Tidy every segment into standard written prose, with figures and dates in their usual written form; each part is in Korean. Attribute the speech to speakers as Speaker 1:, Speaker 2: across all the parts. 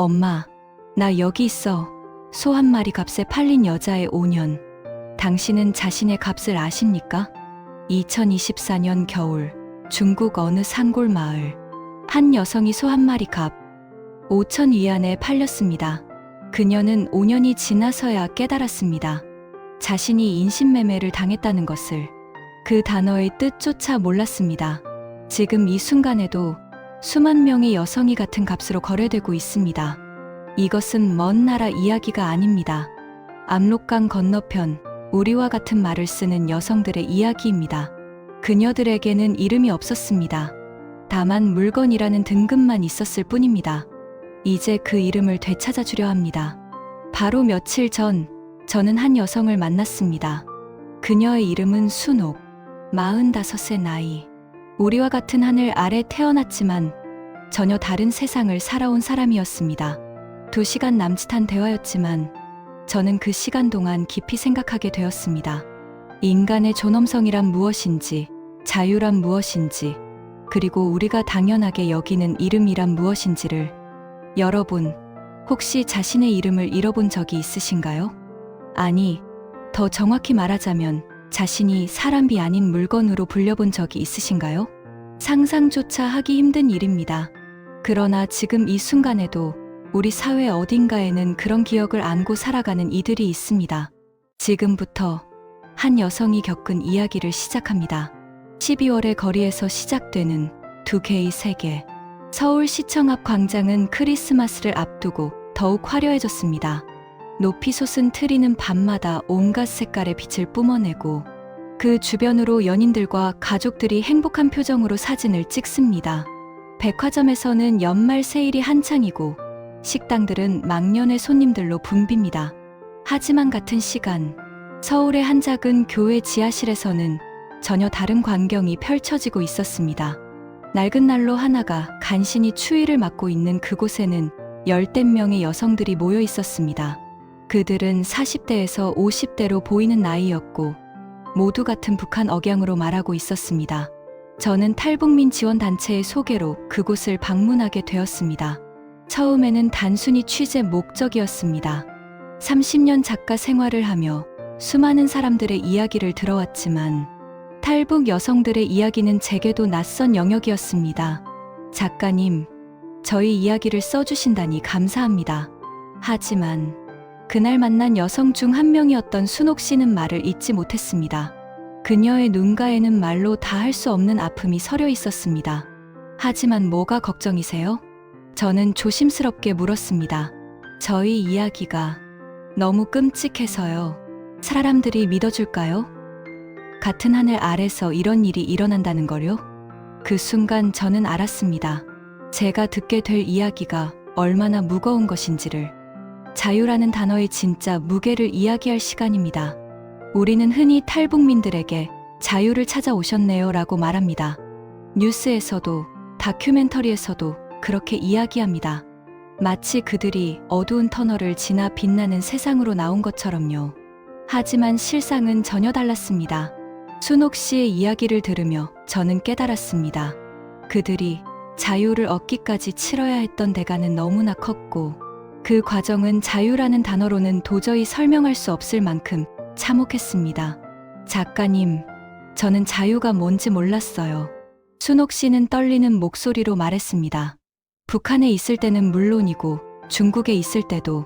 Speaker 1: 엄마, 나 여기 있어. 소 한 마리 값에 팔린 여자의 5년. 당신은 자신의 값을 아십니까? 2024년 겨울, 중국 어느 산골 마을. 한 여성이 소 한 마리 값 5천 위안에 팔렸습니다. 그녀는 5년이 지나서야 깨달았습니다. 자신이 인신매매를 당했다는 것을. 그 단어의 뜻조차 몰랐습니다. 지금 이 순간에도 수만 명의 여성이 같은 값으로 거래되고 있습니다. 이것은 먼 나라 이야기가 아닙니다. 압록강 건너편, 우리와 같은 말을 쓰는 여성들의 이야기입니다. 그녀들에게는 이름이 없었습니다. 다만 물건이라는 등급만 있었을 뿐입니다. 이제 그 이름을 되찾아주려 합니다. 바로 며칠 전, 저는 한 여성을 만났습니다. 그녀의 이름은 순옥, 45세 나이. 우리와 같은 하늘 아래 태어났지만 전혀 다른 세상을 살아온 사람이었습니다. 2시간 남짓한 대화였지만 저는 그 시간 동안 깊이 생각하게 되었습니다. 인간의 존엄성이란 무엇인지, 자유란 무엇인지, 그리고 우리가 당연하게 여기는 이름이란 무엇인지를. 여러분, 혹시 자신의 이름을 잃어본 적이 있으신가요? 아니, 더 정확히 말하자면 자신이 사람이 아닌 물건으로 불려본 적이 있으신가요? 상상조차 하기 힘든 일입니다. 그러나 지금 이 순간에도 우리 사회 어딘가에는 그런 기억을 안고 살아가는 이들이 있습니다. 지금부터 한 여성이 겪은 이야기를 시작합니다. 12월의 거리에서 시작되는 두 개의 세계. 서울시청 앞 광장은 크리스마스를 앞두고 더욱 화려해졌습니다. 높이 솟은 트리는 밤마다 온갖 색깔의 빛을 뿜어내고 그 주변으로 연인들과 가족들이 행복한 표정으로 사진을 찍습니다. 백화점에서는 연말 세일이 한창이고 식당들은 망년의 손님들로 붐빕니다. 하지만 같은 시간, 서울의 한 작은 교회 지하실에서는 전혀 다른 광경이 펼쳐지고 있었습니다. 낡은 난로 하나가 간신히 추위를 맡고 있는 그곳에는 열댓 명의 여성들이 모여 있었습니다. 그들은 40대에서 50대로 보이는 나이였고 모두 같은 북한 억양으로 말하고 있었습니다. 저는 탈북민 지원단체의 소개로 그곳을 방문하게 되었습니다. 처음에는 단순히 취재 목적이었습니다. 30년 작가 생활을 하며 수많은 사람들의 이야기를 들어왔지만 탈북 여성들의 이야기는 제게도 낯선 영역이었습니다. 작가님, 저희 이야기를 써주신다니 감사합니다. 하지만 그날 만난 여성 중 한 명이었던 순옥 씨는 말을 잇지 못했습니다. 그녀의 눈가에는 말로 다 할 수 없는 아픔이 서려 있었습니다. 하지만 뭐가 걱정이세요? 저는 조심스럽게 물었습니다. 저희 이야기가 너무 끔찍해서요. 사람들이 믿어줄까요? 같은 하늘 아래서 이런 일이 일어난다는 걸요? 그 순간 저는 알았습니다. 제가 듣게 될 이야기가 얼마나 무거운 것인지를. 자유라는 단어의 진짜 무게를 이야기할 시간입니다. 우리는 흔히 탈북민들에게 자유를 찾아오셨네요 라고 말합니다. 뉴스에서도 다큐멘터리에서도 그렇게 이야기합니다. 마치 그들이 어두운 터널을 지나 빛나는 세상으로 나온 것처럼요. 하지만 실상은 전혀 달랐습니다. 순옥 씨의 이야기를 들으며 저는 깨달았습니다. 그들이 자유를 얻기까지 치러야 했던 대가는 너무나 컸고 그 과정은 자유라는 단어로는 도저히 설명할 수 없을 만큼 참혹했습니다. 작가님, 저는 자유가 뭔지 몰랐어요. 순옥 씨는 떨리는 목소리로 말했습니다. 북한에 있을 때는 물론이고 중국에 있을 때도,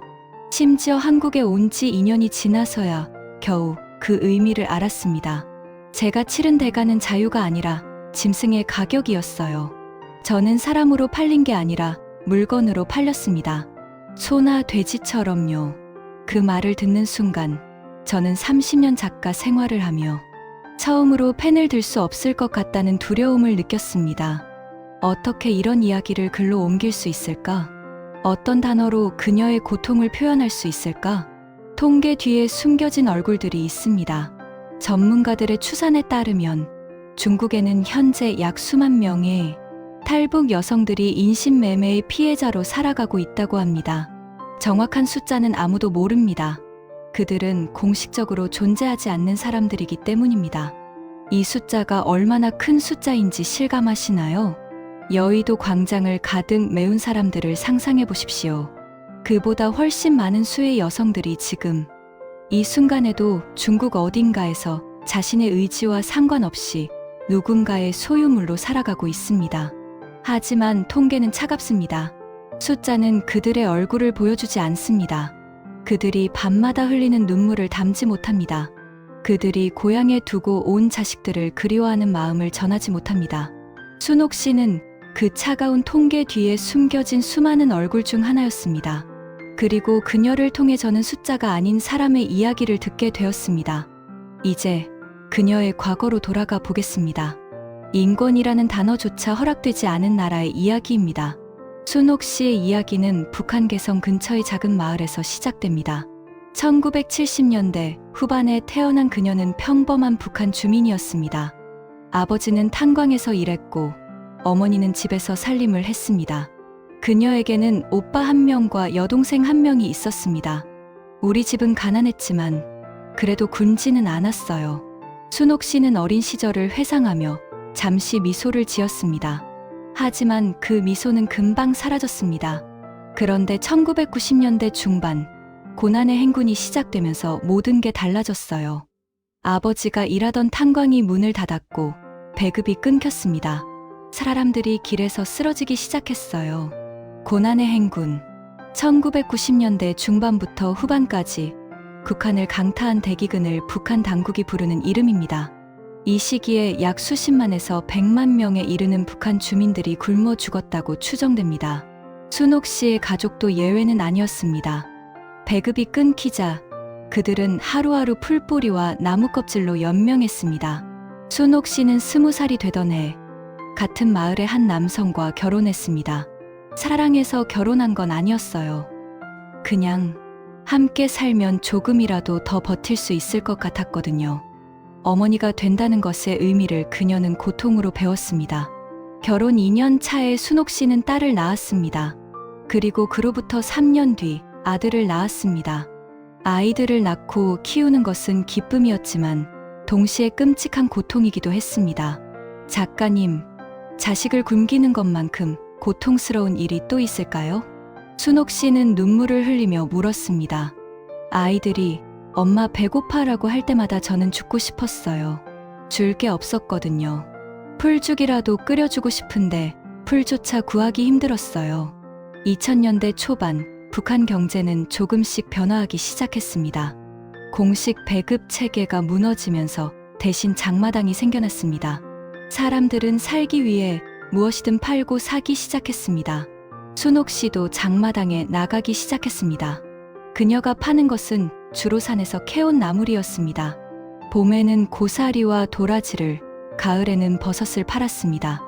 Speaker 1: 심지어 한국에 온 지 2년이 지나서야 겨우 그 의미를 알았습니다. 제가 치른 대가는 자유가 아니라 짐승의 가격이었어요. 저는 사람으로 팔린 게 아니라 물건으로 팔렸습니다. 소나 돼지처럼요. 그 말을 듣는 순간 저는 30년 작가 생활을 하며 처음으로 펜을 들 수 없을 것 같다는 두려움을 느꼈습니다. 어떻게 이런 이야기를 글로 옮길 수 있을까? 어떤 단어로 그녀의 고통을 표현할 수 있을까? 통계 뒤에 숨겨진 얼굴들이 있습니다. 전문가들의 추산에 따르면 중국에는 현재 약 수만 명의 탈북 여성들이 인신매매의 피해자로 살아가고 있다고 합니다. 정확한 숫자는 아무도 모릅니다. 그들은 공식적으로 존재하지 않는 사람들이기 때문입니다. 이 숫자가 얼마나 큰 숫자인지 실감하시나요? 여의도 광장을 가득 메운 사람들을 상상해 보십시오. 그보다 훨씬 많은 수의 여성들이 지금 이 순간에도 중국 어딘가에서 자신의 의지와 상관없이 누군가의 소유물로 살아가고 있습니다. 하지만 통계는 차갑습니다. 숫자는 그들의 얼굴을 보여주지 않습니다. 그들이 밤마다 흘리는 눈물을 담지 못합니다. 그들이 고향에 두고 온 자식들을 그리워하는 마음을 전하지 못합니다. 순옥 씨는 그 차가운 통계 뒤에 숨겨진 수많은 얼굴 중 하나였습니다. 그리고 그녀를 통해 저는 숫자가 아닌 사람의 이야기를 듣게 되었습니다. 이제 그녀의 과거로 돌아가 보겠습니다. 인권이라는 단어조차 허락되지 않은 나라의 이야기입니다. 순옥 씨의 이야기는 북한 개성 근처의 작은 마을에서 시작됩니다. 1970년대 후반에 태어난 그녀는 평범한 북한 주민이었습니다. 아버지는 탄광에서 일했고 어머니는 집에서 살림을 했습니다. 그녀에게는 오빠 한 명과 여동생 한 명이 있었습니다. 우리 집은 가난했지만 그래도 굶지는 않았어요. 순옥 씨는 어린 시절을 회상하며 잠시 미소를 지었습니다. 하지만 그 미소는 금방 사라졌습니다. 그런데 1990년대 중반 고난의 행군이 시작되면서 모든 게 달라졌어요. 아버지가 일하던 탄광이 문을 닫았고 배급이 끊겼습니다. 사람들이 길에서 쓰러지기 시작했어요. 고난의 행군. 1990년대 중반부터 후반까지 북한을 강타한 대기근을 북한 당국이 부르는 이름입니다. 이 시기에 약 수십만에서 100만 명에 이르는 북한 주민들이 굶어 죽었다고 추정됩니다. 순옥 씨의 가족도 예외는 아니었습니다. 배급이 끊기자 그들은 하루하루 풀뿌리와 나무 껍질로 연명했습니다. 순옥 씨는 20살이 되던 해 같은 마을의 한 남성과 결혼했습니다. 사랑해서 결혼한 건 아니었어요. 그냥 함께 살면 조금이라도 더 버틸 수 있을 것 같았거든요. 어머니가 된다는 것의 의미를 그녀는 고통으로 배웠습니다. 결혼 2년 차에 순옥 씨는 딸을 낳았습니다. 그리고 그로부터 3년 뒤 아들을 낳았습니다. 아이들을 낳고 키우는 것은 기쁨이었지만 동시에 끔찍한 고통이기도 했습니다. 작가님, 자식을 굶기는 것만큼 고통스러운 일이 또 있을까요? 순옥 씨는 눈물을 흘리며 물었습니다. 아이들이 엄마 배고파라고 할 때마다 저는 죽고 싶었어요. 줄 게 없었거든요. 풀죽이라도 끓여주고 싶은데 풀조차 구하기 힘들었어요. 2000년대 초반 북한 경제는 조금씩 변화하기 시작했습니다. 공식 배급 체계가 무너지면서 대신 장마당이 생겨났습니다. 사람들은 살기 위해 무엇이든 팔고 사기 시작했습니다. 순옥 씨도 장마당에 나가기 시작했습니다. 그녀가 파는 것은 주로 산에서 캐온 나물이었습니다. 봄에는 고사리와 도라지를, 가을에는 버섯을 팔았습니다.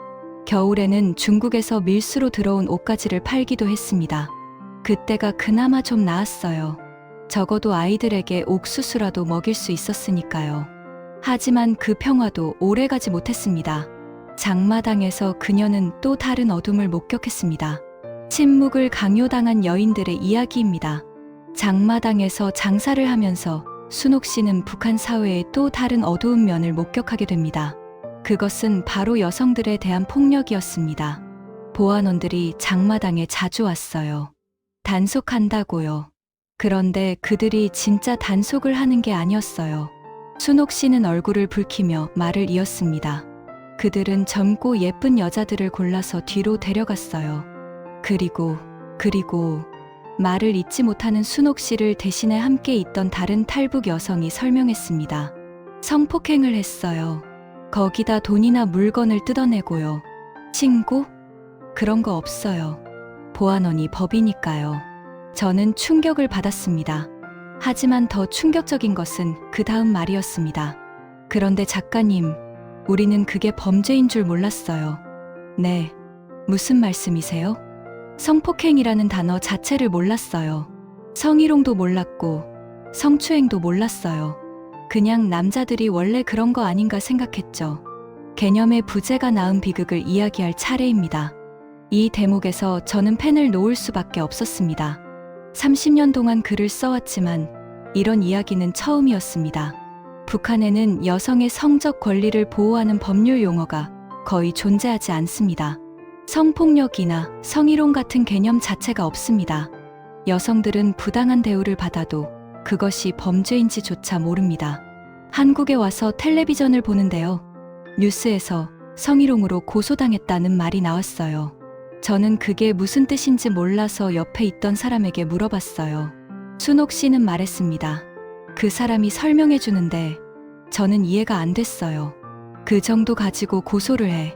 Speaker 1: 겨울에는 중국에서 밀수로 들어온 옷가지를 팔기도 했습니다. 그때가 그나마 좀 나았어요. 적어도 아이들에게 옥수수라도 먹일 수 있었으니까요. 하지만 그 평화도 오래가지 못했습니다. 장마당에서 그녀는 또 다른 어둠을 목격했습니다. 침묵을 강요당한 여인들의 이야기입니다. 장마당에서 장사를 하면서 순옥 씨는 북한 사회의 또 다른 어두운 면을 목격하게 됩니다. 그것은 바로 여성들에 대한 폭력이었습니다. 보안원들이 장마당에 자주 왔어요. 단속한다고요. 그런데 그들이 진짜 단속을 하는 게 아니었어요. 순옥 씨는 얼굴을 붉히며 말을 이었습니다. 그들은 젊고 예쁜 여자들을 골라서 뒤로 데려갔어요. 그리고 말을 잇지 못하는 순옥 씨를 대신해 함께 있던 다른 탈북 여성이 설명했습니다. 성폭행을 했어요. 거기다 돈이나 물건을 뜯어내고요. 신고? 그런 거 없어요. 보안원이 법이니까요. 저는 충격을 받았습니다. 하지만 더 충격적인 것은 그 다음 말이었습니다. 그런데 작가님, 우리는 그게 범죄인 줄 몰랐어요. 네, 무슨 말씀이세요? 성폭행이라는 단어 자체를 몰랐어요. 성희롱도 몰랐고 성추행도 몰랐어요. 그냥 남자들이 원래 그런 거 아닌가 생각했죠. 개념의 부재가 낳은 비극을 이야기할 차례입니다. 이 대목에서 저는 펜을 놓을 수밖에 없었습니다. 30년 동안 글을 써왔지만 이런 이야기는 처음이었습니다. 북한에는 여성의 성적 권리를 보호하는 법률 용어가 거의 존재하지 않습니다. 성폭력이나 성희롱 같은 개념 자체가 없습니다. 여성들은 부당한 대우를 받아도 그것이 범죄인지조차 모릅니다. 한국에 와서 텔레비전을 보는데요. 뉴스에서 성희롱으로 고소당했다는 말이 나왔어요. 저는 그게 무슨 뜻인지 몰라서 옆에 있던 사람에게 물어봤어요. 순옥 씨는 말했습니다. 그 사람이 설명해 주는데 저는 이해가 안 됐어요. 그 정도 가지고 고소를 해.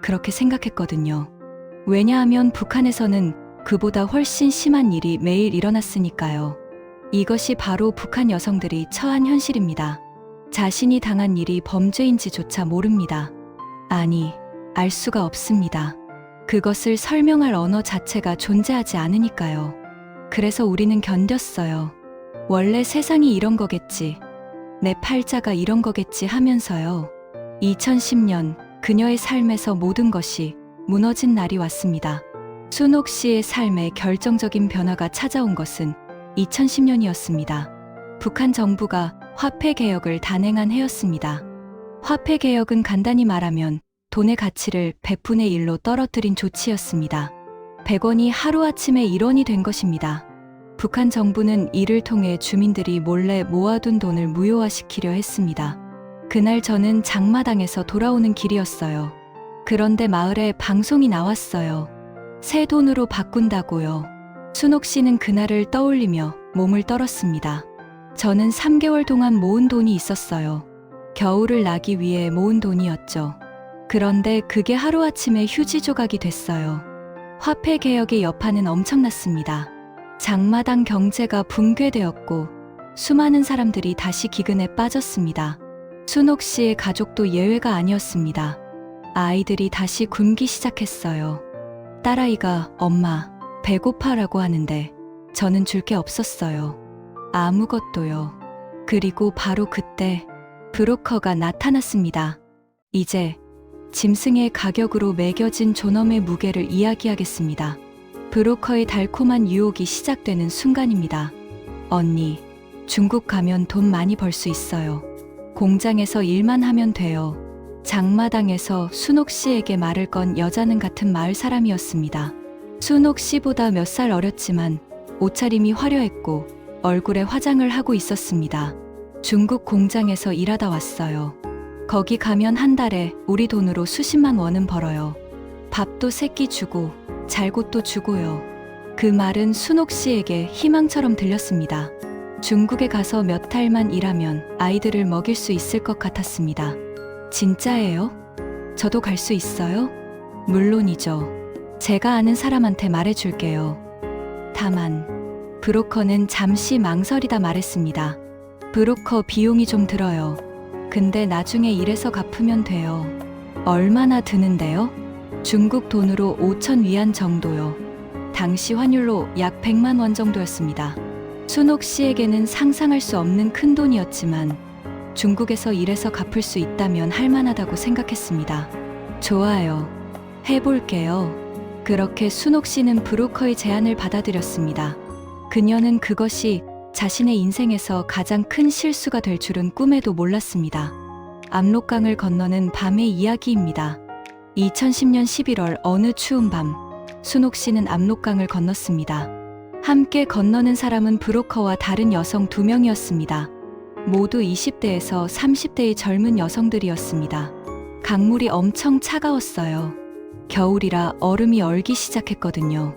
Speaker 1: 그렇게 생각했거든요. 왜냐하면 북한에서는 그보다 훨씬 심한 일이 매일 일어났으니까요. 이것이 바로 북한 여성들이 처한 현실입니다. 자신이 당한 일이 범죄인지조차 모릅니다. 아니, 알 수가 없습니다. 그것을 설명할 언어 자체가 존재하지 않으니까요. 그래서 우리는 견뎠어요. 원래 세상이 이런 거겠지. 내 팔자가 이런 거겠지 하면서요. 2010년 그녀의 삶에서 모든 것이 무너진 날이 왔습니다. 순옥 씨의 삶에 결정적인 변화가 찾아온 것은 2010년이었습니다. 북한 정부가 화폐 개혁을 단행한 해였습니다. 화폐 개혁은 간단히 말하면 돈의 가치를 100분의 1로 떨어뜨린 조치였습니다. 100원이 하루아침에 1원이 된 것입니다. 북한 정부는 이를 통해 주민들이 몰래 모아둔 돈을 무효화시키려 했습니다. 그날 저는 장마당에서 돌아오는 길이었어요. 그런데 마을에 방송이 나왔어요. 새 돈으로 바꾼다고요. 순옥 씨는 그날을 떠올리며 몸을 떨었습니다. 저는 3개월 동안 모은 돈이 있었어요. 겨울을 나기 위해 모은 돈이었죠. 그런데 그게 하루아침에 휴지 조각이 됐어요. 화폐 개혁의 여파는 엄청났습니다. 장마당 경제가 붕괴되었고 수많은 사람들이 다시 기근에 빠졌습니다. 순옥 씨의 가족도 예외가 아니었습니다. 아이들이 다시 굶기 시작했어요. 딸아이가 엄마, 배고파라고 하는데 저는 줄 게 없었어요. 아무것도요. 그리고 바로 그때 브로커가 나타났습니다. 이제 짐승의 가격으로 매겨진 존엄의 무게를 이야기하겠습니다. 브로커의 달콤한 유혹이 시작되는 순간입니다. 언니, 중국 가면 돈 많이 벌 수 있어요. 공장에서 일만 하면 돼요. 장마당에서 순옥 씨에게 말을 건 여자는 같은 마을 사람이었습니다. 순옥 씨보다 몇 살 어렸지만 옷차림이 화려했고 얼굴에 화장을 하고 있었습니다. 중국 공장에서 일하다 왔어요. 거기 가면 한 달에 우리 돈으로 수십만 원은 벌어요. 밥도 세끼 주고 잘 곳도 주고요. 그 말은 순옥 씨에게 희망처럼 들렸습니다. 중국에 가서 몇 달만 일하면 아이들을 먹일 수 있을 것 같았습니다. 진짜예요? 저도 갈 수 있어요? 물론이죠. 제가 아는 사람한테 말해줄게요. 다만 브로커는 잠시 망설이다 말했습니다. 브로커 비용이 좀 들어요. 근데 나중에 일해서 갚으면 돼요. 얼마나 드는데요? 중국 돈으로 5천 위안 정도요. 당시 환율로 약 100만 원 정도였습니다. 순옥 씨에게는 상상할 수 없는 큰 돈이었지만 중국에서 일해서 갚을 수 있다면 할만하다고 생각했습니다. 좋아요. 해볼게요. 그렇게 순옥 씨는 브로커의 제안을 받아들였습니다. 그녀는 그것이 자신의 인생에서 가장 큰 실수가 될 줄은 꿈에도 몰랐습니다. 압록강을 건너는 밤의 이야기입니다. 2010년 11월 어느 추운 밤, 순옥 씨는 압록강을 건넜습니다. 함께 건너는 사람은 브로커와 다른 여성 2명이었습니다. 모두 20대에서 30대의 젊은 여성들이었습니다. 강물이 엄청 차가웠어요. 겨울이라 얼음이 얼기 시작했거든요.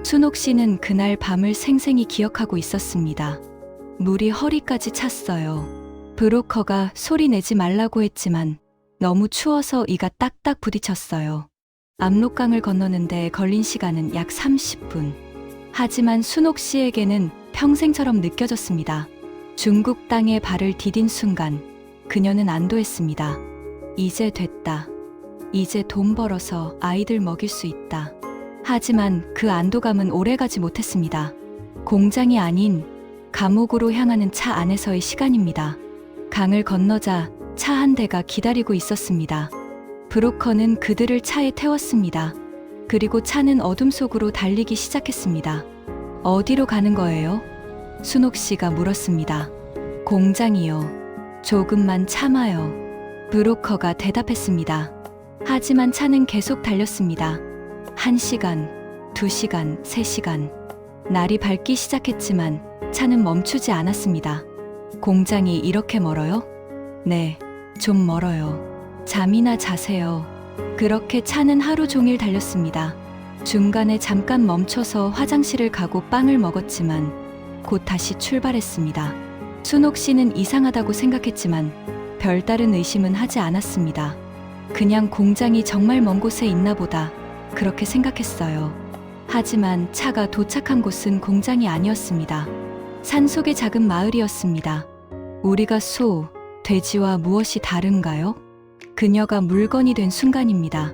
Speaker 1: 순옥 씨는 그날 밤을 생생히 기억하고 있었습니다. 물이 허리까지 찼어요. 브로커가 소리 내지 말라고 했지만 너무 추워서 이가 딱딱 부딪혔어요. 압록강을 건너는데 걸린 시간은 약 30분. 하지만 순옥 씨에게는 평생처럼 느껴졌습니다. 중국 땅에 발을 디딘 순간 그녀는 안도했습니다. 이제 됐다. 이제 돈 벌어서 아이들 먹일 수 있다. 하지만 그 안도감은 오래가지 못했습니다. 공장이 아닌 감옥으로 향하는 차 안에서의 시간입니다. 강을 건너자 차 한 대가 기다리고 있었습니다. 브로커는 그들을 차에 태웠습니다. 그리고 차는 어둠 속으로 달리기 시작했습니다. 어디로 가는 거예요? 순옥 씨가 물었습니다. 공장이요. 조금만 참아요. 브로커가 대답했습니다. 하지만 차는 계속 달렸습니다. 1시간, 2시간, 3시간. 날이 밝기 시작했지만 차는 멈추지 않았습니다. 공장이 이렇게 멀어요? 네, 좀 멀어요. 잠이나 자세요. 그렇게 차는 하루 종일 달렸습니다. 중간에 잠깐 멈춰서 화장실을 가고 빵을 먹었지만 곧 다시 출발했습니다. 순옥 씨는 이상하다고 생각했지만 별다른 의심은 하지 않았습니다. 그냥 공장이 정말 먼 곳에 있나 보다 그렇게 생각했어요. 하지만 차가 도착한 곳은 공장이 아니었습니다. 산속의 작은 마을이었습니다. 우리가 소, 돼지와 무엇이 다른가요? 그녀가 물건이 된 순간입니다.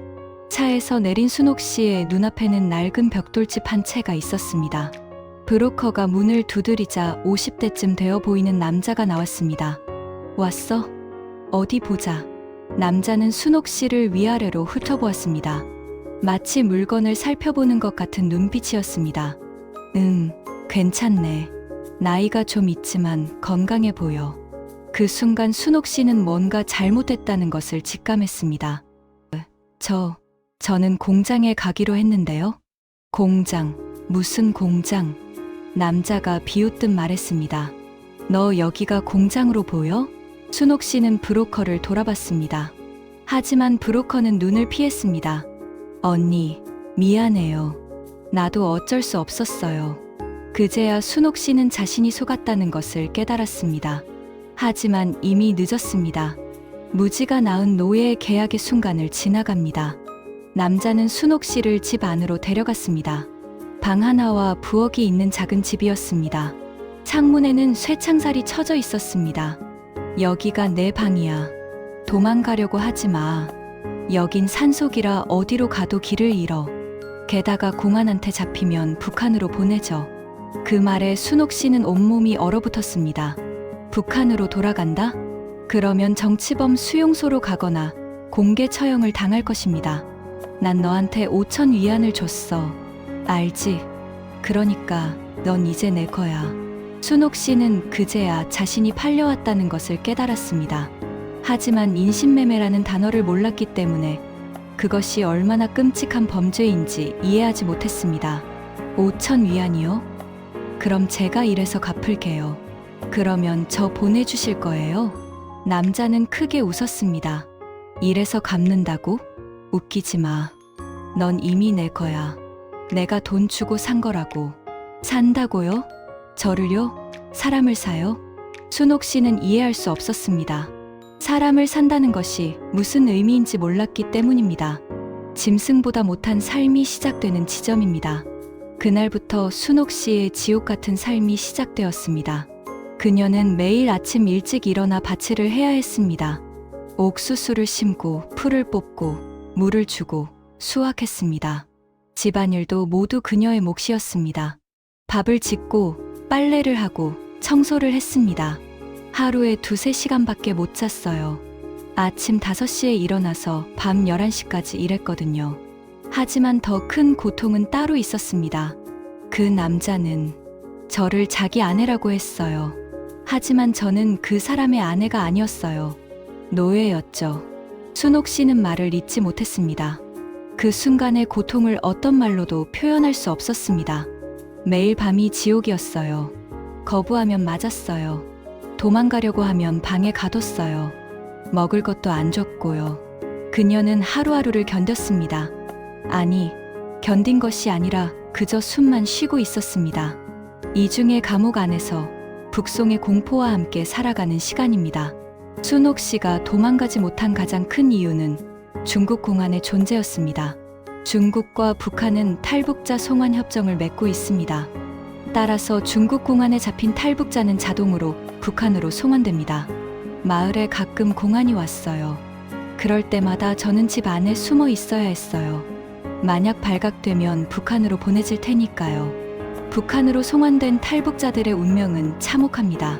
Speaker 1: 차에서 내린 순옥 씨의 눈앞에는 낡은 벽돌집 한 채가 있었습니다. 브로커가 문을 두드리자 50대쯤 되어 보이는 남자가 나왔습니다. 왔어? 어디 보자. 남자는 순옥 씨를 위아래로 훑어보았습니다. 마치 물건을 살펴보는 것 같은 눈빛이었습니다. 괜찮네. 나이가 좀 있지만 건강해 보여. 그 순간 순옥 씨는 뭔가 잘못됐다는 것을 직감했습니다. 저는 공장에 가기로 했는데요. 공장, 무슨 공장? 남자가 비웃듯 말했습니다. 너 여기가 공장으로 보여? 순옥 씨는 브로커를 돌아봤습니다. 하지만 브로커는 눈을 피했습니다. 언니, 미안해요. 나도 어쩔 수 없었어요. 그제야 순옥 씨는 자신이 속았다는 것을 깨달았습니다. 하지만 이미 늦었습니다. 무지가 낳은 노예의 계약의 순간을 지나갑니다. 남자는 순옥 씨를 집 안으로 데려갔습니다. 방 하나와 부엌이 있는 작은 집이었습니다. 창문에는 쇠창살이 쳐져 있었습니다. 여기가 내 방이야. 도망가려고 하지 마. 여긴 산속이라 어디로 가도 길을 잃어. 게다가 공안한테 잡히면 북한으로 보내줘. 그 말에 순옥 씨는 온몸이 얼어붙었습니다. 북한으로 돌아간다? 그러면 정치범 수용소로 가거나 공개 처형을 당할 것입니다. 난 너한테 5천 위안을 줬어. 알지? 그러니까 넌 이제 내 거야. 순옥 씨는 그제야 자신이 팔려왔다는 것을 깨달았습니다. 하지만 인신매매라는 단어를 몰랐기 때문에 그것이 얼마나 끔찍한 범죄인지 이해하지 못했습니다. 5천 위안이요? 그럼 제가 일해서 갚을게요. 그러면 저 보내주실 거예요? 남자는 크게 웃었습니다. 일해서 갚는다고? 웃기지 마. 넌 이미 내 거야. 내가 돈 주고 산 거라고. 산다고요? 저를요? 사람을 사요? 순옥 씨는 이해할 수 없었습니다. 사람을 산다는 것이 무슨 의미인지 몰랐기 때문입니다. 짐승보다 못한 삶이 시작되는 지점입니다. 그날부터 순옥 씨의 지옥 같은 삶이 시작되었습니다. 그녀는 매일 아침 일찍 일어나 밭일을 해야 했습니다. 옥수수를 심고 풀을 뽑고 물을 주고 수확했습니다. 집안일도 모두 그녀의 몫이었습니다. 밥을 짓고 빨래를 하고 청소를 했습니다. 하루에 2~3시간밖에 못 잤어요. 아침 5시에 일어나서 밤 11시까지 일했거든요. 하지만 더 큰 고통은 따로 있었습니다. 그 남자는 저를 자기 아내라고 했어요. 하지만 저는 그 사람의 아내가 아니었어요. 노예였죠. 순옥 씨는 말을 잇지 못했습니다. 그 순간의 고통을 어떤 말로도 표현할 수 없었습니다. 매일 밤이 지옥이었어요. 거부하면 맞았어요. 도망가려고 하면 방에 가뒀어요. 먹을 것도 안 줬고요. 그녀는 하루하루를 견뎠습니다. 아니, 견딘 것이 아니라 그저 숨만 쉬고 있었습니다. 이중의 감옥 안에서 북송의 공포와 함께 살아가는 시간입니다. 순옥 씨가 도망가지 못한 가장 큰 이유는 중국 공안의 존재였습니다. 중국과 북한은 탈북자 송환 협정을 맺고 있습니다. 따라서 중국 공안에 잡힌 탈북자는 자동으로 북한으로 송환됩니다. 마을에 가끔 공안이 왔어요. 그럴 때마다 저는 집 안에 숨어 있어야 했어요. 만약 발각되면 북한으로 보내질 테니까요. 북한으로 송환된 탈북자들의 운명은 참혹합니다.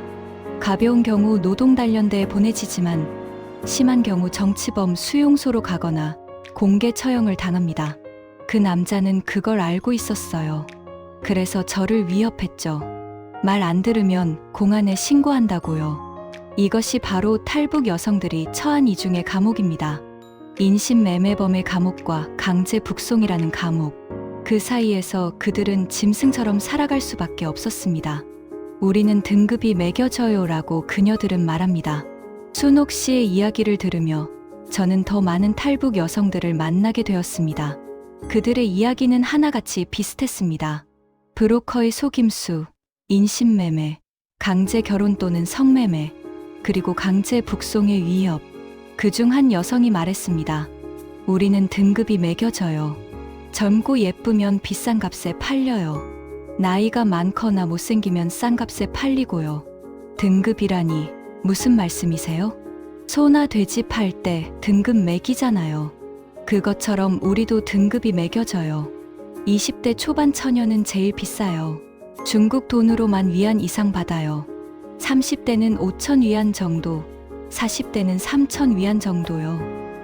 Speaker 1: 가벼운 경우 노동단련대에 보내지지만 심한 경우 정치범 수용소로 가거나 공개 처형을 당합니다. 그 남자는 그걸 알고 있었어요. 그래서 저를 위협했죠. 말 안 들으면 공안에 신고한다고요. 이것이 바로 탈북 여성들이 처한 이중의 감옥입니다. 인신매매범의 감옥과 강제 북송이라는 감옥. 그 사이에서 그들은 짐승처럼 살아갈 수밖에 없었습니다. 우리는 등급이 매겨져요라고 그녀들은 말합니다. 순옥 씨의 이야기를 들으며 저는 더 많은 탈북 여성들을 만나게 되었습니다. 그들의 이야기는 하나같이 비슷했습니다. 브로커의 속임수, 인신매매, 강제 결혼 또는 성매매, 그리고 강제 북송의 위협. 그중 한 여성이 말했습니다. 우리는 등급이 매겨져요. 젊고 예쁘면 비싼 값에 팔려요. 나이가 많거나 못생기면 싼 값에 팔리고요. 등급이라니 무슨 말씀이세요? 소나 돼지 팔 때 등급 매기잖아요. 그것처럼 우리도 등급이 매겨져요. 20대 초반 처녀는 제일 비싸요. 중국 돈으로만 위안 이상 받아요. 30대는 5천 위안 정도, 40대는 3천 위안 정도요.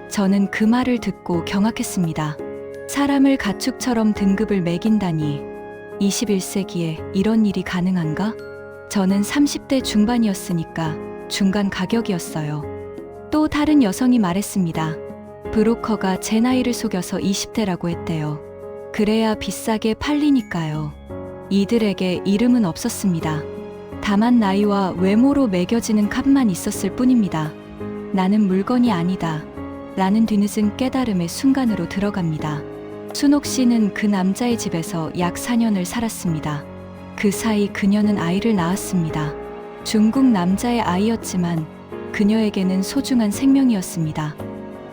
Speaker 1: 저는 그 말을 듣고 경악했습니다. 사람을 가축처럼 등급을 매긴다니 21세기에 이런 일이 가능한가? 저는 30대 중반이었으니까 중간 가격이었어요. 또 다른 여성이 말했습니다. 브로커가 제 나이를 속여서 20대라고 했대요. 그래야 비싸게 팔리니까요. 이들에게 이름은 없었습니다. 다만 나이와 외모로 매겨지는 값만 있었을 뿐입니다. 나는 물건이 아니다. 라는 뒤늦은 깨달음의 순간으로 들어갑니다. 순옥 씨는 그 남자의 집에서 약 4년을 살았습니다. 그 사이 그녀는 아이를 낳았습니다. 중국 남자의 아이였지만 그녀에게는 소중한 생명이었습니다.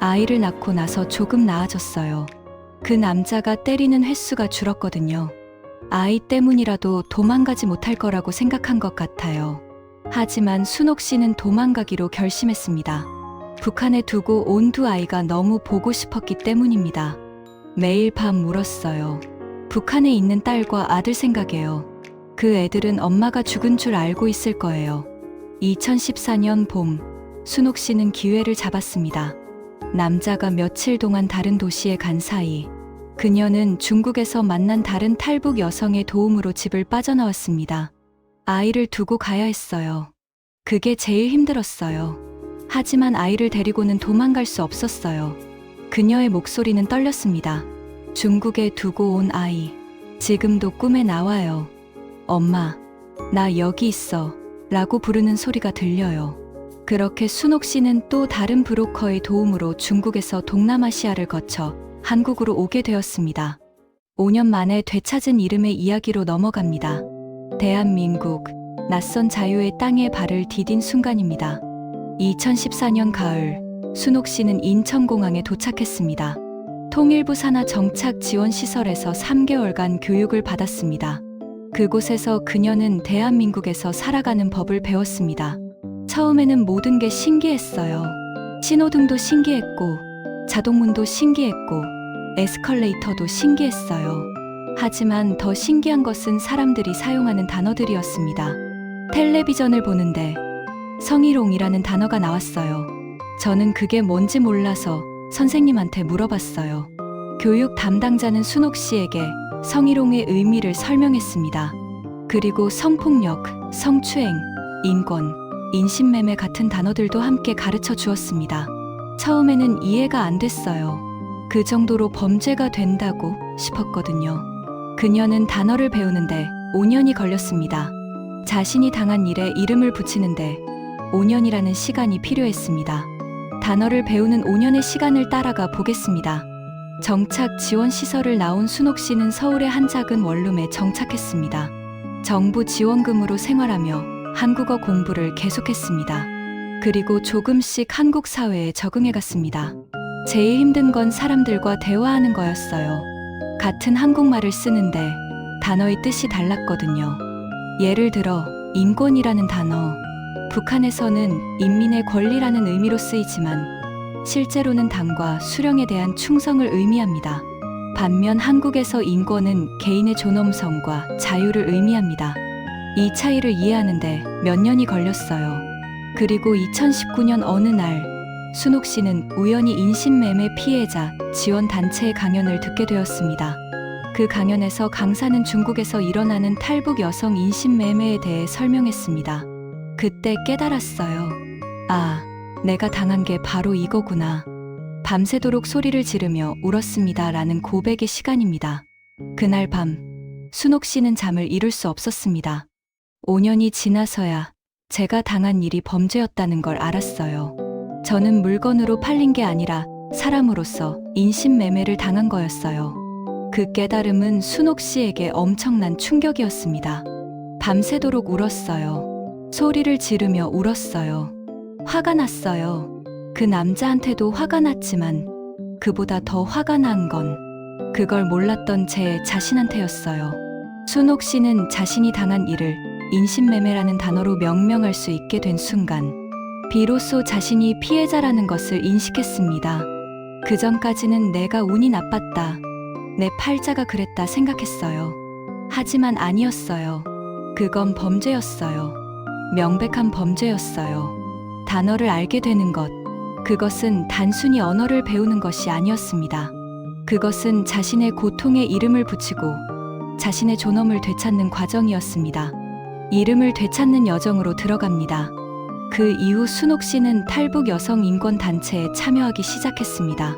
Speaker 1: 아이를 낳고 나서 조금 나아졌어요. 그 남자가 때리는 횟수가 줄었거든요. 아이 때문이라도 도망가지 못할 거라고 생각한 것 같아요. 하지만 순옥 씨는 도망가기로 결심했습니다. 북한에 두고 온 두 아이가 너무 보고 싶었기 때문입니다. 매일 밤 울었어요. 북한에 있는 딸과 아들 생각해요. 그 애들은 엄마가 죽은 줄 알고 있을 거예요. 2014년 봄, 순옥 씨는 기회를 잡았습니다. 남자가 며칠 동안 다른 도시에 간 사이, 그녀는 중국에서 만난 다른 탈북 여성의 도움으로 집을 빠져나왔습니다. 아이를 두고 가야 했어요. 그게 제일 힘들었어요. 하지만 아이를 데리고는 도망갈 수 없었어요. 그녀의 목소리는 떨렸습니다. 중국에 두고 온 아이, 지금도 꿈에 나와요. 엄마, 나 여기 있어. 라고 부르는 소리가 들려요. 그렇게 순옥 씨는 또 다른 브로커의 도움으로 중국에서 동남아시아를 거쳐 한국으로 오게 되었습니다. 5년 만에 되찾은 이름의 이야기로 넘어갑니다. 대한민국, 낯선 자유의 땅에 발을 디딘 순간입니다. 2014년 가을, 순옥 씨는 인천공항에 도착했습니다. 통일부 산하 정착 지원 시설에서 3개월간 교육을 받았습니다. 그곳에서 그녀는 대한민국에서 살아가는 법을 배웠습니다. 처음에는 모든 게 신기했어요. 신호등도 신기했고, 자동문도 신기했고, 에스컬레이터도 신기했어요. 하지만 더 신기한 것은 사람들이 사용하는 단어들이었습니다. 텔레비전을 보는데 성희롱이라는 단어가 나왔어요. 저는 그게 뭔지 몰라서 선생님한테 물어봤어요. 교육 담당자는 순옥 씨에게 성희롱의 의미를 설명했습니다. 그리고 성폭력, 성추행, 인권, 인신매매 같은 단어들도 함께 가르쳐 주었습니다. 처음에는 이해가 안 됐어요. 그 정도로 범죄가 된다고 싶었거든요. 그녀는 단어를 배우는데 5년이 걸렸습니다. 자신이 당한 일에 이름을 붙이는데 5년이라는 시간이 필요했습니다. 단어를 배우는 5년의 시간을 따라가 보겠습니다. 정착 지원 시설을 나온 순옥 씨는 서울의 한 작은 원룸에 정착했습니다. 정부 지원금으로 생활하며 한국어 공부를 계속했습니다. 그리고 조금씩 한국 사회에 적응해 갔습니다. 제일 힘든 건 사람들과 대화하는 거였어요. 같은 한국말을 쓰는데 단어의 뜻이 달랐거든요. 예를 들어 인권이라는 단어, 북한에서는 인민의 권리라는 의미로 쓰이지만 실제로는 당과 수령에 대한 충성을 의미합니다. 반면 한국에서 인권은 개인의 존엄성과 자유를 의미합니다. 이 차이를 이해하는데 몇 년이 걸렸어요. 그리고 2019년 어느 날 순옥 씨는 우연히 인신매매 피해자 지원 단체의 강연을 듣게 되었습니다. 그 강연에서 강사는 중국에서 일어나는 탈북 여성 인신매매에 대해 설명했습니다. 그때 깨달았어요. 아, 내가 당한 게 바로 이거구나. 밤새도록 소리를 지르며 울었습니다. 라는 고백의 시간입니다. 그날 밤, 순옥 씨는 잠을 이룰 수 없었습니다. 5년이 지나서야 제가 당한 일이 범죄였다는 걸 알았어요. 저는 물건으로 팔린 게 아니라 사람으로서 인신매매를 당한 거였어요. 그 깨달음은 순옥 씨에게 엄청난 충격이었습니다. 밤새도록 울었어요. 소리를 지르며 울었어요. 화가 났어요. 그 남자한테도 화가 났지만 그보다 더 화가 난 건 그걸 몰랐던 제 자신한테였어요. 순옥 씨는 자신이 당한 일을 인신매매라는 단어로 명명할 수 있게 된 순간 비로소 자신이 피해자라는 것을 인식했습니다. 그 전까지는 내가 운이 나빴다, 내 팔자가 그랬다 생각했어요. 하지만 아니었어요. 그건 범죄였어요. 명백한 범죄였어요. 단어를 알게 되는 것, 그것은 단순히 언어를 배우는 것이 아니었습니다. 그것은 자신의 고통에 이름을 붙이고 자신의 존엄을 되찾는 과정이었습니다. 이름을 되찾는 여정으로 들어갑니다. 그 이후 순옥 씨는 탈북 여성 인권 단체에 참여하기 시작했습니다.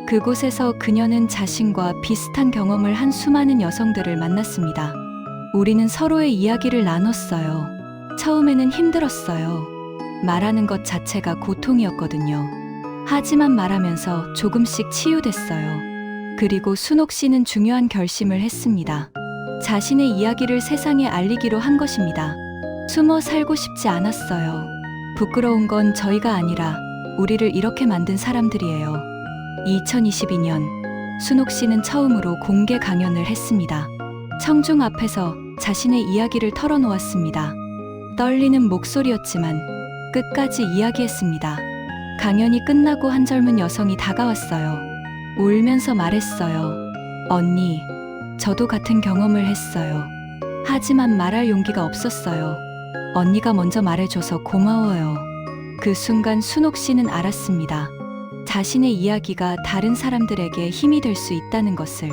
Speaker 1: 그곳에서 그녀는 자신과 비슷한 경험을 한 수많은 여성들을 만났습니다. 우리는 서로의 이야기를 나눴어요. 처음에는 힘들었어요. 말하는 것 자체가 고통이었거든요. 하지만 말하면서 조금씩 치유됐어요. 그리고 순옥 씨는 중요한 결심을 했습니다. 자신의 이야기를 세상에 알리기로 한 것입니다. 숨어 살고 싶지 않았어요. 부끄러운 건 저희가 아니라 우리를 이렇게 만든 사람들이에요. 2022년, 순옥 씨는 처음으로 공개 강연을 했습니다. 청중 앞에서 자신의 이야기를 털어놓았습니다. 떨리는 목소리였지만 끝까지 이야기했습니다. 강연이 끝나고 한 젊은 여성이 다가왔어요. 울면서 말했어요. 언니, 저도 같은 경험을 했어요. 하지만 말할 용기가 없었어요. 언니가 먼저 말해줘서 고마워요. 그 순간 순옥 씨는 알았습니다. 자신의 이야기가 다른 사람들에게 힘이 될 수 있다는 것을.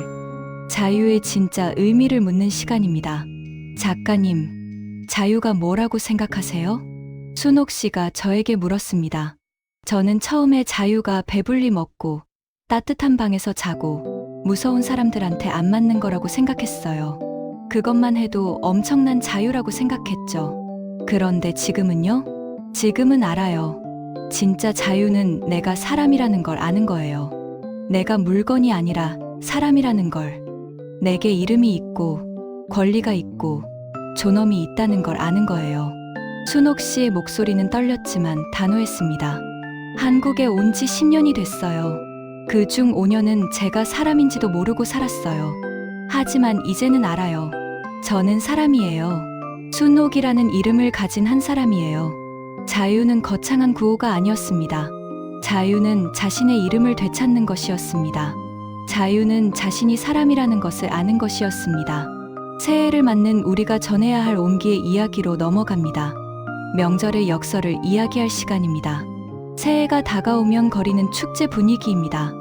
Speaker 1: 자유의 진짜 의미를 묻는 시간입니다. 작가님, 자유가 뭐라고 생각하세요? 순옥 씨가 저에게 물었습니다. 저는 처음에 자유가 배불리 먹고 따뜻한 방에서 자고 무서운 사람들한테 안 맞는 거라고 생각했어요. 그것만 해도 엄청난 자유라고 생각했죠. 그런데 지금은요? 지금은 알아요. 진짜 자유는 내가 사람이라는 걸 아는 거예요. 내가 물건이 아니라 사람이라는 걸. 내게 이름이 있고 권리가 있고 존엄이 있다는 걸 아는 거예요. 순옥 씨의 목소리는 떨렸지만 단호했습니다. 한국에 온 지 10년이 됐어요. 그중 5년은 제가 사람인지도 모르고 살았어요. 하지만 이제는 알아요. 저는 사람이에요. 순옥이라는 이름을 가진 한 사람이에요. 자유는 거창한 구호가 아니었습니다. 자유는 자신의 이름을 되찾는 것이었습니다. 자유는 자신이 사람이라는 것을 아는 것이었습니다. 새해를 맞는 우리가 전해야 할 온기의 이야기로 넘어갑니다. 명절의 역설을 이야기할 시간입니다. 새해가 다가오면 거리는 축제 분위기입니다.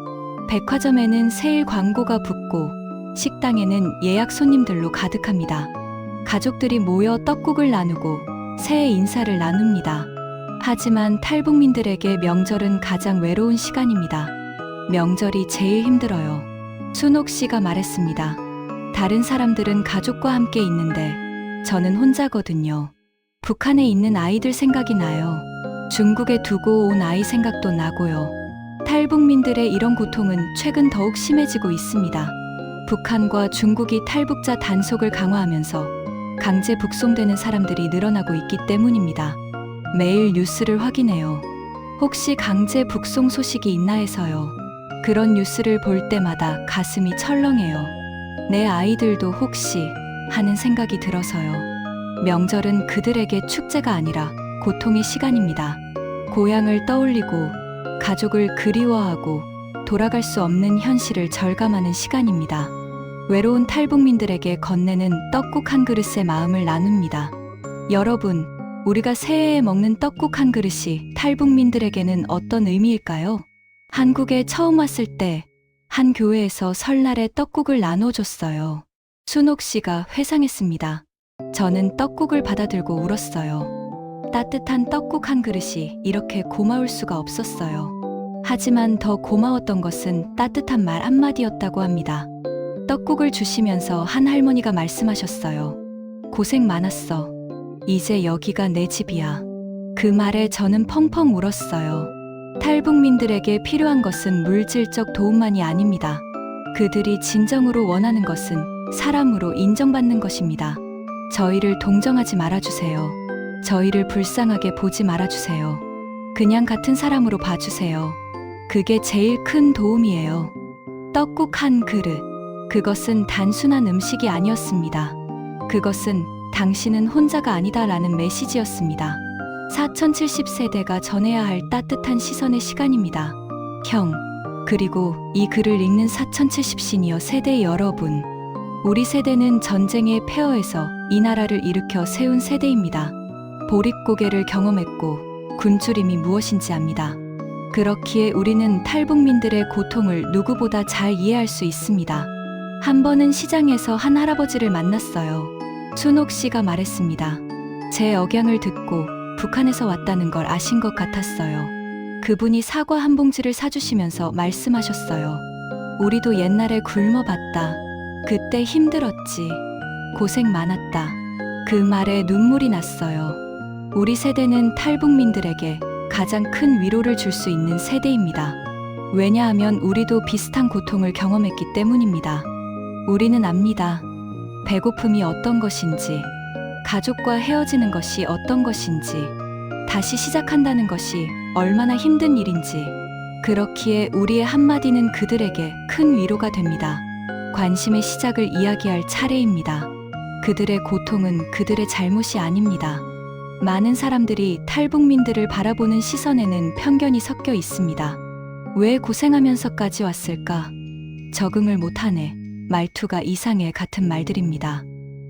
Speaker 1: 백화점에는 세일 광고가 붙고 식당에는 예약 손님들로 가득합니다. 가족들이 모여 떡국을 나누고 새해 인사를 나눕니다. 하지만 탈북민들에게 명절은 가장 외로운 시간입니다. 명절이 제일 힘들어요. 순옥 씨가 말했습니다. 다른 사람들은 가족과 함께 있는데 저는 혼자거든요. 북한에 있는 아이들 생각이 나요. 중국에 두고 온 아이 생각도 나고요. 탈북민들의 이런 고통은 최근 더욱 심해지고 있습니다. 북한과 중국이 탈북자 단속을 강화하면서 강제 북송되는 사람들이 늘어나고 있기 때문입니다. 매일 뉴스를 확인해요. 혹시 강제 북송 소식이 있나 해서요. 그런 뉴스를 볼 때마다 가슴이 철렁해요. 내 아이들도 혹시 하는 생각이 들어서요. 명절은 그들에게 축제가 아니라 고통의 시간입니다. 고향을 떠올리고 가족을 그리워하고 돌아갈 수 없는 현실을 절감하는 시간입니다. 외로운 탈북민들에게 건네는 떡국 한 그릇의 마음을 나눕니다. 여러분, 우리가 새해에 먹는 떡국 한 그릇이 탈북민들에게는 어떤 의미일까요? 한국에 처음 왔을 때 한 교회에서 설날에 떡국을 나눠줬어요. 순옥 씨가 회상했습니다. 저는 떡국을 받아들고 울었어요. 따뜻한 떡국 한 그릇이 이렇게 고마울 수가 없었어요. 하지만 더 고마웠던 것은 따뜻한 말 한마디였다고 합니다. 떡국을 주시면서 한 할머니가 말씀하셨어요. 고생 많았어. 이제 여기가 내 집이야. 그 말에 저는 펑펑 울었어요. 탈북민들에게 필요한 것은 물질적 도움만이 아닙니다. 그들이 진정으로 원하는 것은 사람으로 인정받는 것입니다. 저희를 동정하지 말아주세요. 저희를 불쌍하게 보지 말아주세요. 그냥 같은 사람으로 봐주세요. 그게 제일 큰 도움이에요. 떡국 한 그릇. 그것은 단순한 음식이 아니었습니다. 그것은 당신은 혼자가 아니다라는 메시지였습니다. 4070세대가 전해야 할 따뜻한 시선의 시간입니다. 형, 그리고 이 글을 읽는 4070시니어 세대 여러분. 우리 세대는 전쟁의 폐허에서 이 나라를 일으켜 세운 세대입니다. 보릿고개를 경험했고 굶주림이 무엇인지 압니다. 그렇기에 우리는 탈북민들의 고통을 누구보다 잘 이해할 수 있습니다. 한 번은 시장에서 한 할아버지를 만났어요. 순옥 씨가 말했습니다. 제 억양을 듣고 북한에서 왔다는 걸 아신 것 같았어요. 그분이 사과 한 봉지를 사주시면서 말씀하셨어요. 우리도 옛날에 굶어봤다. 그때 힘들었지. 고생 많았다. 그 말에 눈물이 났어요. 우리 세대는 탈북민들에게 가장 큰 위로를 줄 수 있는 세대입니다. 왜냐하면 우리도 비슷한 고통을 경험했기 때문입니다. 우리는 압니다. 배고픔이 어떤 것인지, 가족과 헤어지는 것이 어떤 것인지, 다시 시작한다는 것이 얼마나 힘든 일인지. 그렇기에 우리의 한마디는 그들에게 큰 위로가 됩니다. 관심의 시작을 이야기할 차례입니다. 그들의 고통은 그들의 잘못이 아닙니다. 많은 사람들이 탈북민들을 바라보는 시선에는 편견이 섞여 있습니다. 왜 고생하면서까지 왔을까? 적응을 못하네. 말투가 이상해 같은 말들입니다.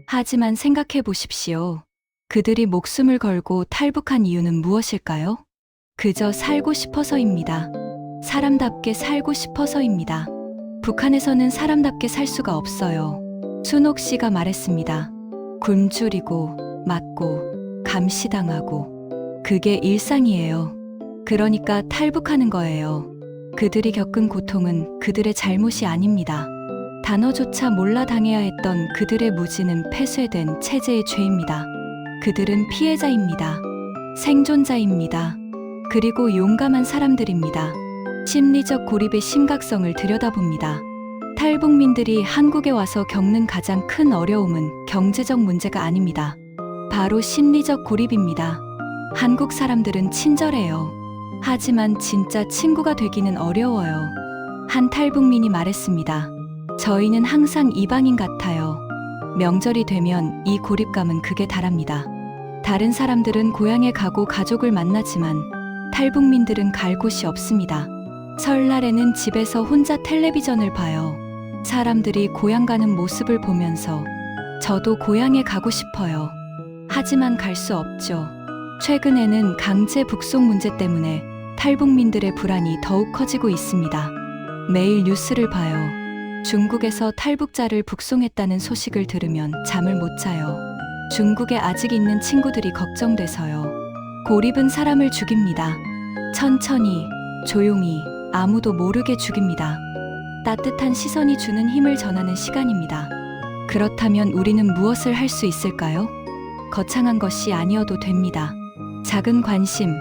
Speaker 1: 하지만 생각해 보십시오. 그들이 목숨을 걸고 탈북한 이유는 무엇일까요? 그저 살고 싶어서입니다. 사람답게 살고 싶어서입니다. 북한에서는 사람답게 살 수가 없어요. 순옥 씨가 말했습니다. 굶주리고, 맞고, 감시당하고. 그게 일상이에요. 그러니까 탈북하는 거예요. 그들이 겪은 고통은 그들의 잘못이 아닙니다. 단어조차 몰라 당해야 했던 그들의 무지는 폐쇄된 체제의 죄입니다. 그들은 피해자입니다. 생존자입니다. 그리고 용감한 사람들입니다. 심리적 고립의 심각성을 들여다봅니다. 탈북민들이 한국에 와서 겪는 가장 큰 어려움은 경제적 문제가 아닙니다. 바로 심리적 고립입니다. 한국 사람들은 친절해요. 하지만 진짜 친구가 되기는 어려워요. 한 탈북민이 말했습니다. 저희는 항상 이방인 같아요. 명절이 되면 이 고립감은 극에 달합니다. 다른 사람들은 고향에 가고 가족을 만나지만 탈북민들은 갈 곳이 없습니다. 설날에는 집에서 혼자 텔레비전을 봐요. 사람들이 고향 가는 모습을 보면서 저도 고향에 가고 싶어요. 하지만 갈 수 없죠. 최근에는 강제 북송 문제 때문에 탈북민들의 불안이 더욱 커지고 있습니다. 매일 뉴스를 봐요. 중국에서 탈북자를 북송했다는 소식을 들으면 잠을 못 자요. 중국에 아직 있는 친구들이 걱정돼서요. 고립은 사람을 죽입니다. 천천히, 조용히, 아무도 모르게 죽입니다. 따뜻한 시선이 주는 힘을 전하는 시간입니다. 그렇다면 우리는 무엇을 할 수 있을까요? 거창한 것이 아니어도 됩니다. 작은 관심,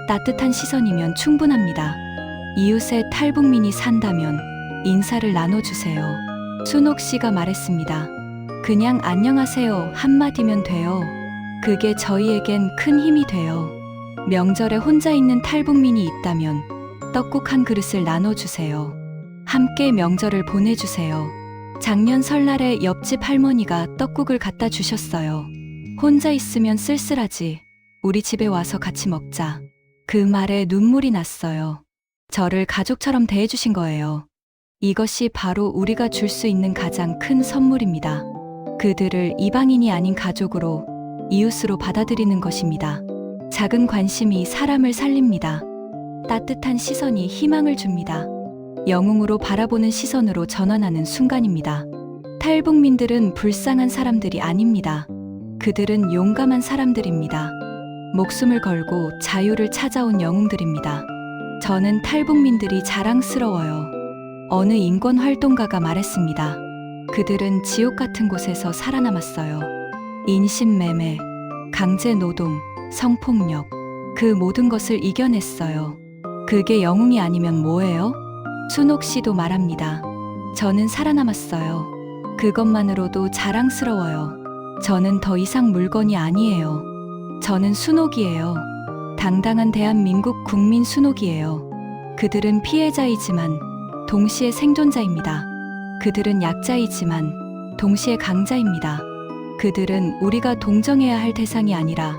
Speaker 1: 따뜻한 시선이면 충분합니다. 이웃에 탈북민이 산다면 인사를 나눠주세요. 순옥 씨가 말했습니다. 그냥 안녕하세요 한마디면 돼요. 그게 저희에겐 큰 힘이 돼요. 명절에 혼자 있는 탈북민이 있다면 떡국 한 그릇을 나눠주세요. 함께 명절을 보내주세요. 작년 설날에 옆집 할머니가 떡국을 갖다 주셨어요. 혼자 있으면 쓸쓸하지. 우리 집에 와서 같이 먹자. 그 말에 눈물이 났어요. 저를 가족처럼 대해주신 거예요. 이것이 바로 우리가 줄 수 있는 가장 큰 선물입니다. 그들을 이방인이 아닌 가족으로, 이웃으로 받아들이는 것입니다. 작은 관심이 사람을 살립니다. 따뜻한 시선이 희망을 줍니다. 영웅으로 바라보는 시선으로 전환하는 순간입니다. 탈북민들은 불쌍한 사람들이 아닙니다. 그들은 용감한 사람들입니다. 목숨을 걸고 자유를 찾아온 영웅들입니다. 저는 탈북민들이 자랑스러워요. 어느 인권활동가가 말했습니다. 그들은 지옥 같은 곳에서 살아남았어요. 인신매매, 강제노동, 성폭력, 그 모든 것을 이겨냈어요. 그게 영웅이 아니면 뭐예요? 순옥 씨도 말합니다. 저는 살아남았어요. 그것만으로도 자랑스러워요. 저는 더 이상 물건이 아니에요. 저는 순옥이에요. 당당한 대한민국 국민 순옥이에요. 그들은 피해자이지만 동시에 생존자입니다. 그들은 약자이지만 동시에 강자입니다. 그들은 우리가 동정해야 할 대상이 아니라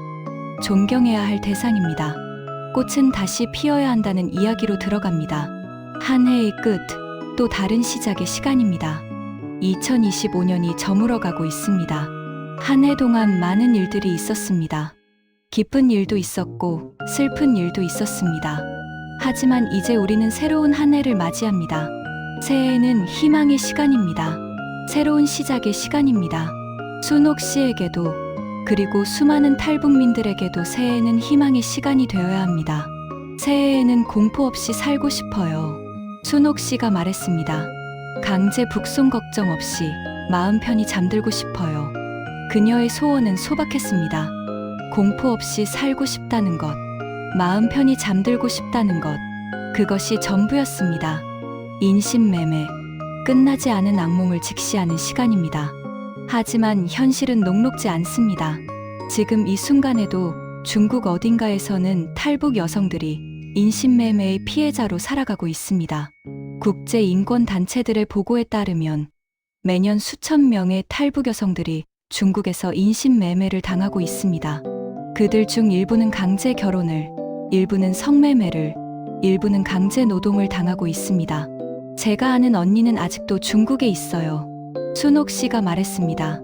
Speaker 1: 존경해야 할 대상입니다. 꽃은 다시 피어야 한다는 이야기로 들어갑니다. 한 해의 끝, 또 다른 시작의 시간입니다. 2025년이 저물어가고 있습니다. 한 해 동안 많은 일들이 있었습니다. 기쁜 일도 있었고 슬픈 일도 있었습니다. 하지만 이제 우리는 새로운 한 해를 맞이합니다. 새해에는 희망의 시간입니다. 새로운 시작의 시간입니다. 순옥 씨에게도 그리고 수많은 탈북민들에게도 새해에는 희망의 시간이 되어야 합니다. 새해에는 공포 없이 살고 싶어요. 순옥 씨가 말했습니다. 강제 북송 걱정 없이 마음 편히 잠들고 싶어요. 그녀의 소원은 소박했습니다. 공포 없이 살고 싶다는 것, 마음 편히 잠들고 싶다는 것, 그것이 전부였습니다. 인신매매, 끝나지 않은 악몽을 직시하는 시간입니다. 하지만 현실은 녹록지 않습니다. 지금 이 순간에도 중국 어딘가에서는 탈북 여성들이 인신매매의 피해자로 살아가고 있습니다. 국제인권단체들의 보고에 따르면 매년 수천 명의 탈북 여성들이 중국에서 인신매매를 당하고 있습니다. 그들 중 일부는 강제 결혼을, 일부는 성매매를, 일부는 강제 노동을 당하고 있습니다. 제가 아는 언니는 아직도 중국에 있어요. 순옥 씨가 말했습니다.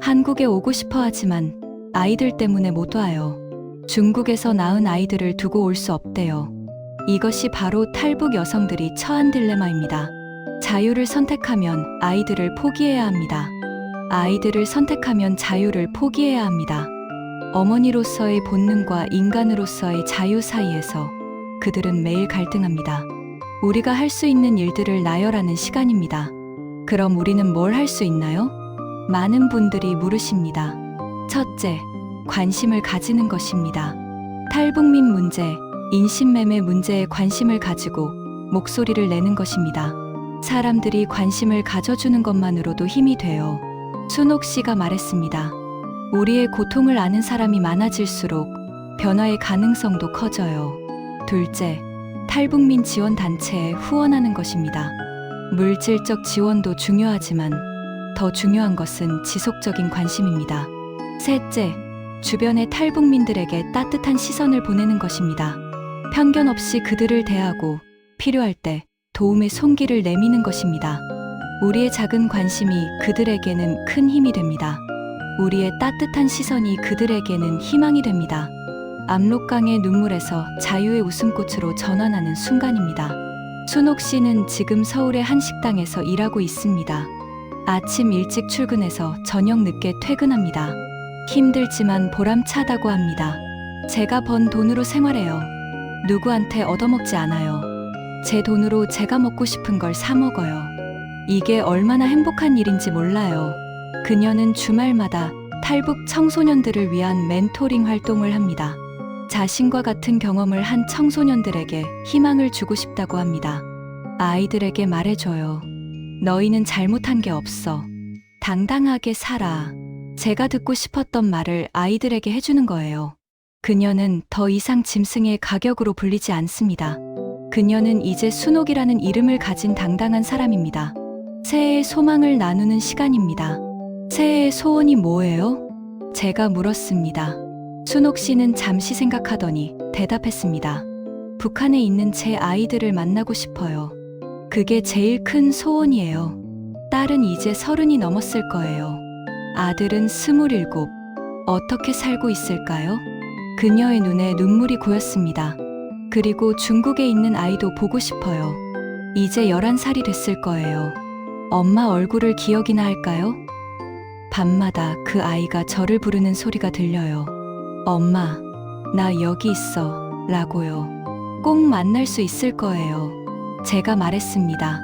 Speaker 1: 한국에 오고 싶어 하지만 아이들 때문에 못 와요. 중국에서 낳은 아이들을 두고 올 수 없대요. 이것이 바로 탈북 여성들이 처한 딜레마입니다. 자유를 선택하면 아이들을 포기해야 합니다. 아이들을 선택하면 자유를 포기해야 합니다. 어머니로서의 본능과 인간으로서의 자유 사이에서 그들은 매일 갈등합니다. 우리가 할 수 있는 일들을 나열하는 시간입니다. 그럼 우리는 뭘 할 수 있나요? 많은 분들이 물으십니다. 첫째, 관심을 가지는 것입니다. 탈북민 문제, 인신매매 문제에 관심을 가지고 목소리를 내는 것입니다. 사람들이 관심을 가져주는 것만으로도 힘이 돼요. 순옥 씨가 말했습니다. 우리의 고통을 아는 사람이 많아질수록 변화의 가능성도 커져요. 둘째, 탈북민 지원 단체에 후원하는 것입니다. 물질적 지원도 중요하지만 더 중요한 것은 지속적인 관심입니다. 셋째, 주변의 탈북민들에게 따뜻한 시선을 보내는 것입니다. 편견 없이 그들을 대하고 필요할 때 도움의 손길을 내미는 것입니다. 우리의 작은 관심이 그들에게는 큰 힘이 됩니다. 우리의 따뜻한 시선이 그들에게는 희망이 됩니다. 압록강의 눈물에서 자유의 웃음꽃으로 전환하는 순간입니다. 순옥 씨는 지금 서울의 한 식당에서 일하고 있습니다. 아침 일찍 출근해서 저녁 늦게 퇴근합니다. 힘들지만 보람차다고 합니다. 제가 번 돈으로 생활해요. 누구한테 얻어먹지 않아요. 제 돈으로 제가 먹고 싶은 걸 사 먹어요. 이게 얼마나 행복한 일인지 몰라요. 그녀는 주말마다 탈북 청소년들을 위한 멘토링 활동을 합니다. 자신과 같은 경험을 한 청소년들에게 희망을 주고 싶다고 합니다. 아이들에게 말해줘요. 너희는 잘못한 게 없어. 당당하게 살아. 제가 듣고 싶었던 말을 아이들에게 해주는 거예요. 그녀는 더 이상 짐승의 가격으로 불리지 않습니다. 그녀는 이제 순옥이라는 이름을 가진 당당한 사람입니다. 새해의 소망을 나누는 시간입니다. 새해의 소원이 뭐예요? 제가 물었습니다. 순옥 씨는 잠시 생각하더니 대답했습니다. 북한에 있는 제 아이들을 만나고 싶어요. 그게 제일 큰 소원이에요. 딸은 이제 30이 넘었을 거예요. 아들은 27. 어떻게 살고 있을까요? 그녀의 눈에 눈물이 고였습니다. 그리고 중국에 있는 아이도 보고 싶어요. 이제 11살이 됐을 거예요. 엄마 얼굴을 기억이나 할까요? 밤마다 그 아이가 저를 부르는 소리가 들려요. 엄마, 나 여기 있어. 라고요. 꼭 만날 수 있을 거예요. 제가 말했습니다.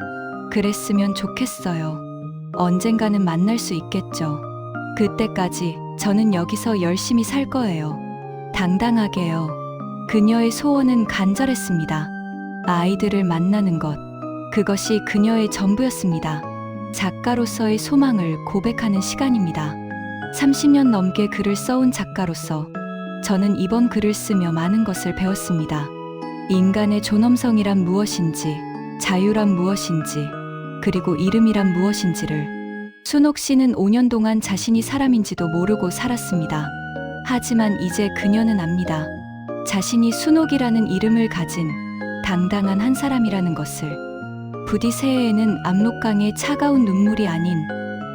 Speaker 1: 그랬으면 좋겠어요. 언젠가는 만날 수 있겠죠. 그때까지 저는 여기서 열심히 살 거예요. 당당하게요. 그녀의 소원은 간절했습니다. 아이들을 만나는 것. 그것이 그녀의 전부였습니다. 작가로서의 소망을 고백하는 시간입니다. 30년 넘게 글을 써온 작가로서 저는 이번 글을 쓰며 많은 것을 배웠습니다. 인간의 존엄성이란 무엇인지, 자유란 무엇인지, 그리고 이름이란 무엇인지를. 순옥 씨는 5년 동안 자신이 사람인지도 모르고 살았습니다. 하지만 이제 그녀는 압니다. 자신이 순옥이라는 이름을 가진 당당한 한 사람이라는 것을. 부디 새해에는 압록강의 차가운 눈물이 아닌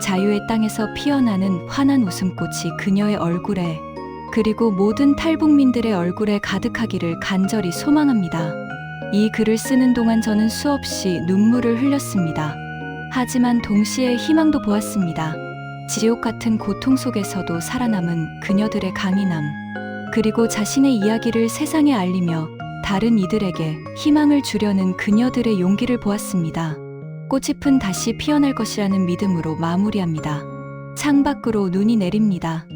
Speaker 1: 자유의 땅에서 피어나는 환한 웃음꽃이 그녀의 얼굴에, 그리고 모든 탈북민들의 얼굴에 가득하기를 간절히 소망합니다. 이 글을 쓰는 동안 저는 수없이 눈물을 흘렸습니다. 하지만 동시에 희망도 보았습니다. 지옥 같은 고통 속에서도 살아남은 그녀들의 강인함, 그리고 자신의 이야기를 세상에 알리며 다른 이들에게 희망을 주려는 그녀들의 용기를 보았습니다. 꽃잎은 다시 피어날 것이라는 믿음으로 마무리합니다. 창밖으로 눈이 내립니다.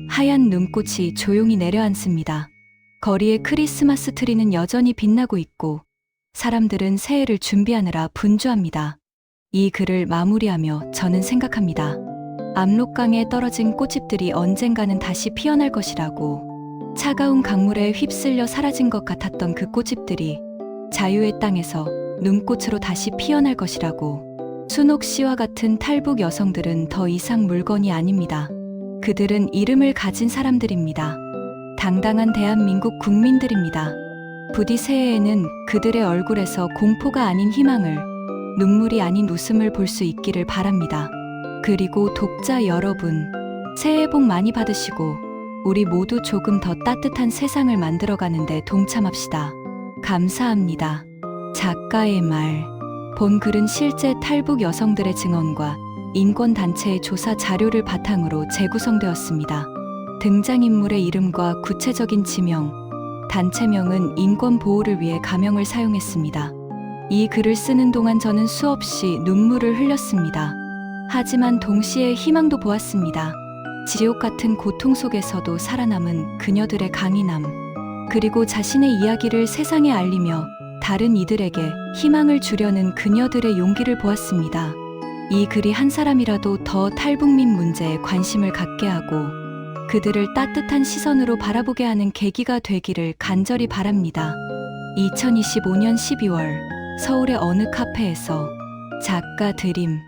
Speaker 1: 하얀 눈꽃이 조용히 내려앉습니다. 거리의 크리스마스 트리는 여전히 빛나고 있고 사람들은 새해를 준비하느라 분주합니다. 이 글을 마무리하며 저는 생각합니다. 압록강에 떨어진 꽃잎들이 언젠가는 다시 피어날 것이라고. 차가운 강물에 휩쓸려 사라진 것 같았던 그 꽃잎들이 자유의 땅에서 눈꽃으로 다시 피어날 것이라고. 순옥 씨와 같은 탈북 여성들은 더 이상 물건이 아닙니다. 그들은 이름을 가진 사람들입니다. 당당한 대한민국 국민들입니다. 부디 새해에는 그들의 얼굴에서 공포가 아닌 희망을, 눈물이 아닌 웃음을 볼 수 있기를 바랍니다. 그리고 독자 여러분, 새해 복 많이 받으시고 우리 모두 조금 더 따뜻한 세상을 만들어가는데 동참합시다. 감사합니다. 작가의 말. 본 글은 실제 탈북 여성들의 증언과 인권단체의 조사 자료를 바탕으로 재구성되었습니다. 등장인물의 이름과 구체적인 지명, 단체명은 인권 보호를 위해 가명을 사용했습니다. 이 글을 쓰는 동안 저는 수없이 눈물을 흘렸습니다. 하지만 동시에 희망도 보았습니다. 지옥 같은 고통 속에서도 살아남은 그녀들의 강인함, 그리고 자신의 이야기를 세상에 알리며 다른 이들에게 희망을 주려는 그녀들의 용기를 보았습니다. 이 글이 한 사람이라도 더 탈북민 문제에 관심을 갖게 하고 그들을 따뜻한 시선으로 바라보게 하는 계기가 되기를 간절히 바랍니다. 2025년 12월 서울의 어느 카페에서 작가 드림